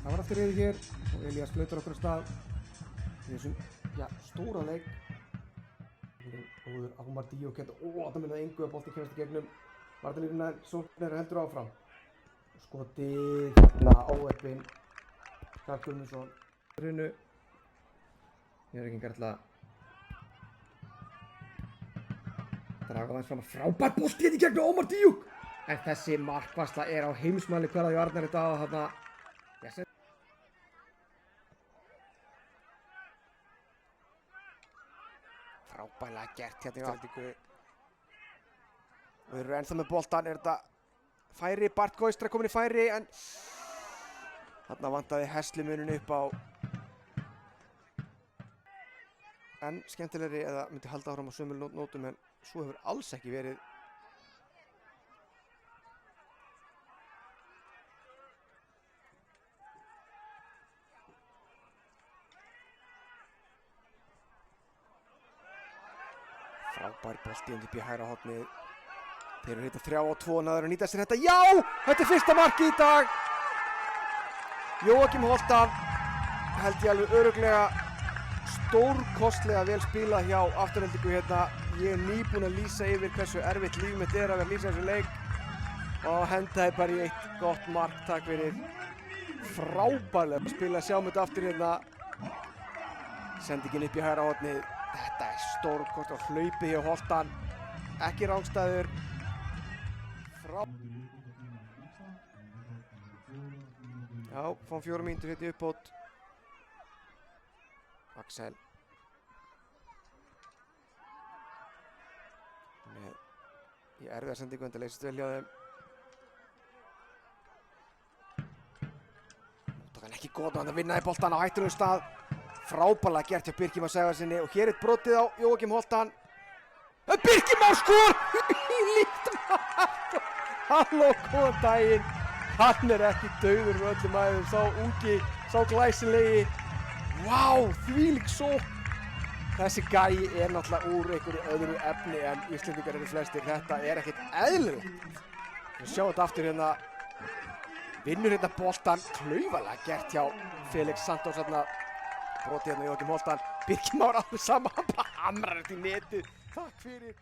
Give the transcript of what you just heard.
Það var aftur reyði hér og Elías flautar okkur af stað í þessum, stóra leik. Góður Ámar Díok hérna, það munið engu að bolti kemast í gegnum. Varnarlínuna sóknir heldur áfram. Skotið hérna óheppinn. Karl Guðmundsson. Hrunu. Héringar ætla að draga aðeins fram að frábær bolti hérna í gegnum Ámar Díok. En þessi markvarsla á heimsmæli hverða í Arnar þetta að þarna. Frábærlega gert hérna í Afríku. Og þeir eru ennþá með boltan, þetta færi, Bart Goistra komin í færi, en þarna vantaði Herslimunin upp á. En skemmtilegri, eða myndi halda áfram á sömu nótum, en svo hefur alls ekki verið. Frábær bolti undir upp í hægra hornið. Þeir eru hitta 3-2, náður að nýta sér þetta. Já! Þetta er fyrsta markið í dag. Jóakim Holtan held ég alveg örugglega stórkostlega vel spilað hjá Aftureldingu hérna. Ég er nýbúinn að lýsa yfir hversu erfitt líf mitt er að vera að lýsa þessu leik og hendaði bara í eitt gott mark. Takk fyrir. Frábærlega að spila, sjáum þetta aftur hérna. Sendingin upp í hægra hornið. Þetta er stórkort og hlaupið hjá Holtan. Ekki rangstæður. Já, fáum 4 mínútur hérna í uppbót. Axel. Í erfiða sendingu, en það leysist vel hjá þeim. Móttakan ekki góð, hann að vinna í boltan á hættulegum stað. Frábærlega gert hjá Birkir Már Sævarsinni og hér er brotið á Jóakim Holtan. Birkir Már skor! Líkt mark! Halló, góðan daginn. Hann er ekki dauður með öllum æðum, sá ungi, sá glæsilegi. Vá, þvílík sókn. Þessi gæi er náttúrulega úr einhverju öðru efni en Íslendingar eru flestir. Þetta er ekkert eðlilegt. Við sjáum þetta aftur hérna. Vinnur hérna boltan, klaufalega gert hjá Felix Santos hérna. Brotið hérna Jóakim Holtan. Birkir Már alveg sama, hann bara hamrar þetta í netið. Takk fyrir.